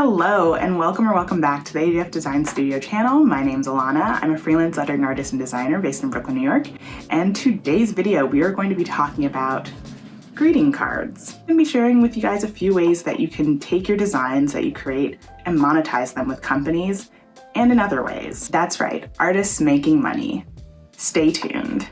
Hello and welcome back to the ADF Design Studio channel. My name's Alana. I'm a freelance lettering artist and designer based in Brooklyn, New York. And today's video, we are going to be talking about greeting cards. I'm going to be sharing with you guys a few ways that you can take your designs that you create and monetize them with companies, and in other ways. That's right, artists making money. Stay tuned.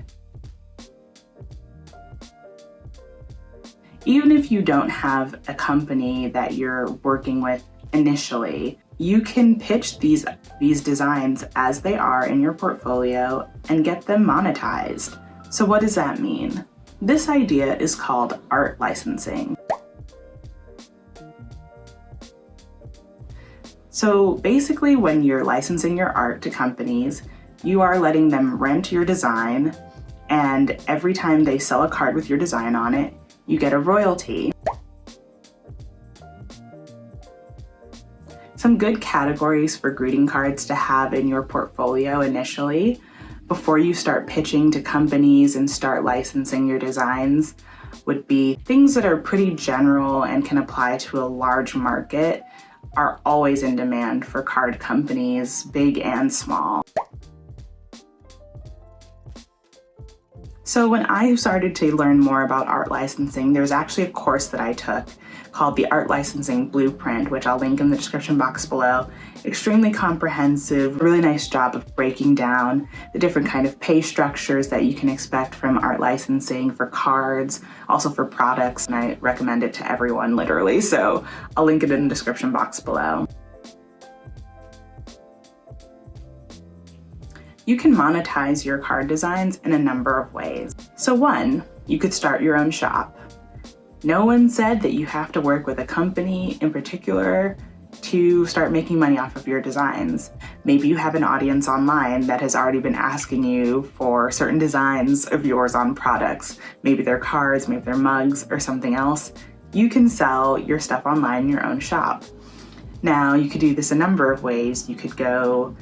Even if you don't have a company that you're working with initially, you can pitch these designs as they are in your portfolio and get them monetized. So what does that mean? This idea is called art licensing. So basically, when you're licensing your art to companies, you are letting them rent your design, and every time they sell a card with your design on it, you get a royalty. Some good categories for greeting cards to have in your portfolio initially, before you start pitching to companies and start licensing your designs, would be things that are pretty general and can apply to a large market, are always in demand for card companies, big and small. So when I started to learn more about art licensing, there was actually a course that I took called the Art Licensing Blueprint, which I'll link in the description box below. Extremely comprehensive, really nice job of breaking down the different kind of pay structures that you can expect from art licensing for cards, also for products, and I recommend it to everyone literally, so I'll link it in the description box below. You can monetize your card designs in a number of ways. So one, you could start your own shop. No one said that you have to work with a company in particular to start making money off of your designs. Maybe you have an audience online that has already been asking you for certain designs of yours on products. Maybe they're cards, maybe they're mugs, or something else. You can sell your stuff online in your own shop. Now, you could do this a number of ways. You could go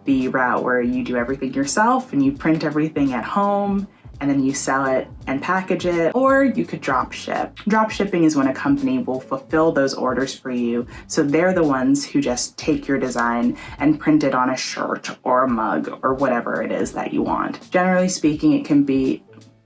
the route where you do everything yourself and you print everything at home and then you sell it and package it, or you could drop ship. Drop shipping is when a company will fulfill those orders for you, so they're the ones who just take your design and print it on a shirt or a mug or whatever it is that you want. Generally speaking, it can be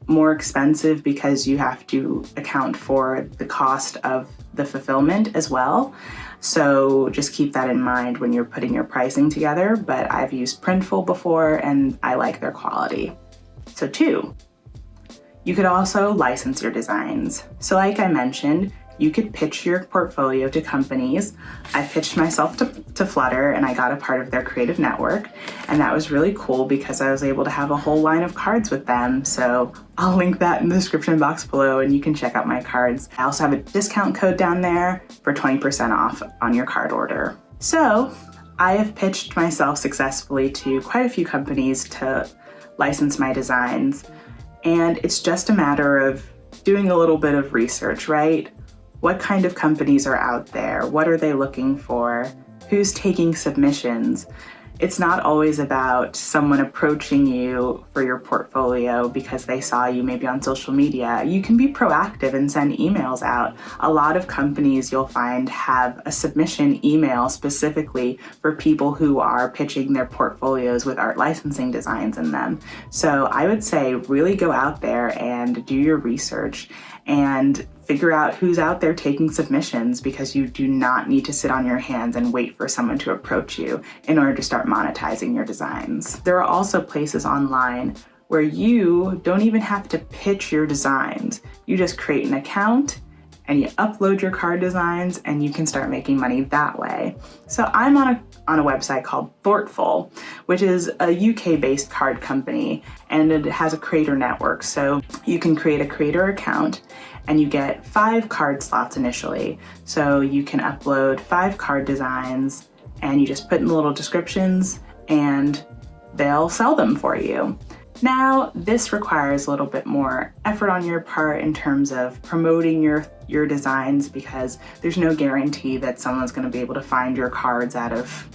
more expensive because you have to account for the cost of the fulfillment as well. So just keep that in mind when you're putting your pricing together, but I've used Printful before and I like their quality. So two, you could also license your designs. So like I mentioned, you could pitch your portfolio to companies. I pitched myself to Flutter and I got a part of their creative network, and that was really cool because I was able to have a whole line of cards with them. So I'll link that in the description box below and you can check out my cards. I also have a discount code down there for 20% off on your card order. So I have pitched myself successfully to quite a few companies to license my designs, and it's just a matter of doing a little bit of research, right? What kind of companies are out there? What are they looking for? Who's taking submissions? It's not always about someone approaching you for your portfolio because they saw you maybe on social media. You can be proactive and send emails out. A lot of companies you'll find have a submission email specifically for people who are pitching their portfolios with art licensing designs in them. So I would say really go out there and do your research and figure out who's out there taking submissions, because you do not need to sit on your hands and wait for someone to approach you in order to start monetizing your designs. There are also places online where you don't even have to pitch your designs. You just create an account and you upload your card designs and you can start making money that way. So I'm on a website called Thoughtful, which is a UK-based card company, and it has a creator network. So you can create a creator account and you get 5 card slots initially. So you can upload 5 card designs and you just put in the little descriptions and they'll sell them for you. Now, this requires a little bit more effort on your part in terms of promoting your designs, because there's no guarantee that someone's going to be able to find your cards out of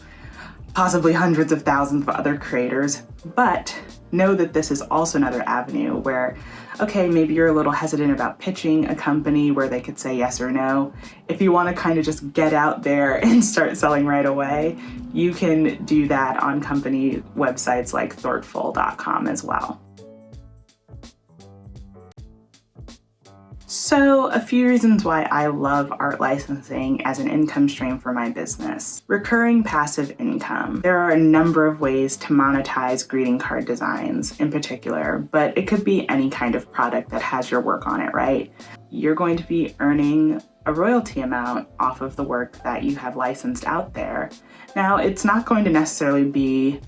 possibly hundreds of thousands of other creators. But know that this is also another avenue where okay, maybe you're a little hesitant about pitching a company where they could say yes or no. If you want to kind of just get out there and start selling right away, you can do that on company websites like thoughtful.com as well. So, a few reasons why I love art licensing as an income stream for my business. Recurring passive income. There are a number of ways to monetize greeting card designs in particular, but it could be any kind of product that has your work on it, right? You're going to be earning a royalty amount off of the work that you have licensed out there. Now, it's not going to necessarily be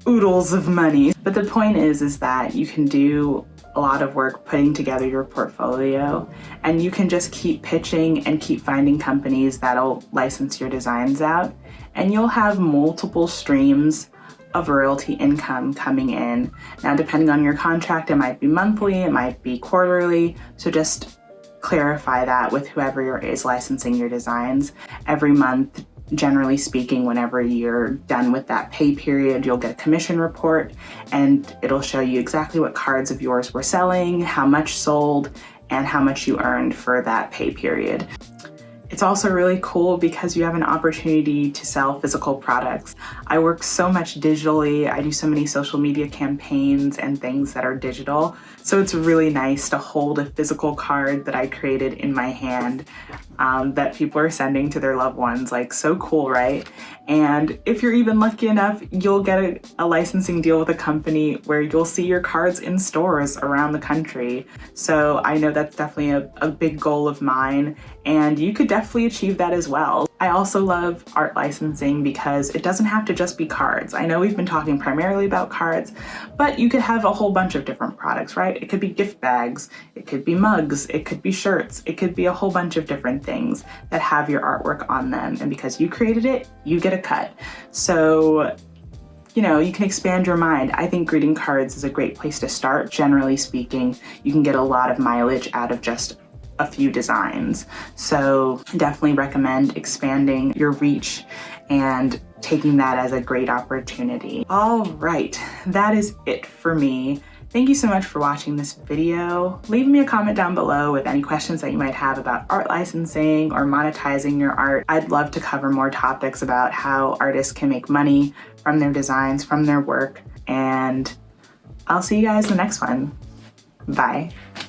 oodles of money, but the point is that you can do a lot of work putting together your portfolio, and you can just keep pitching and keep finding companies that'll license your designs out, and you'll have multiple streams of royalty income coming in. Now, depending on your contract, it might be monthly, it might be quarterly, so just clarify that with whoever is licensing your designs. Every month, generally speaking, whenever you're done with that pay period, you'll get a commission report, and it'll show you exactly what cards of yours were selling, how much sold, and how much you earned for that pay period. It's also really cool because you have an opportunity to sell physical products. I work so much digitally. I do so many social media campaigns and things that are digital. So it's really nice to hold a physical card that I created in my hand that people are sending to their loved ones. Like, so cool, right? And if you're even lucky enough, you'll get a licensing deal with a company where you'll see your cards in stores around the country. So I know that's definitely a big goal of mine, and you could definitely achieve that as well. I also love art licensing because it doesn't have to just be cards. I know we've been talking primarily about cards, but you could have a whole bunch of different products, right? It could be gift bags, it could be mugs, it could be shirts, it could be a whole bunch of different things that have your artwork on them. And because you created it, you get a cut. So, you know, you can expand your mind. I think greeting cards is a great place to start. Generally speaking, you can get a lot of mileage out of just a few designs. So definitely recommend expanding your reach and taking that as a great opportunity. All right, that is it for me. Thank you so much for watching this video. Leave me a comment down below with any questions that you might have about art licensing or monetizing your art. I'd love to cover more topics about how artists can make money from their designs, from their work, and I'll see you guys in the next one. Bye.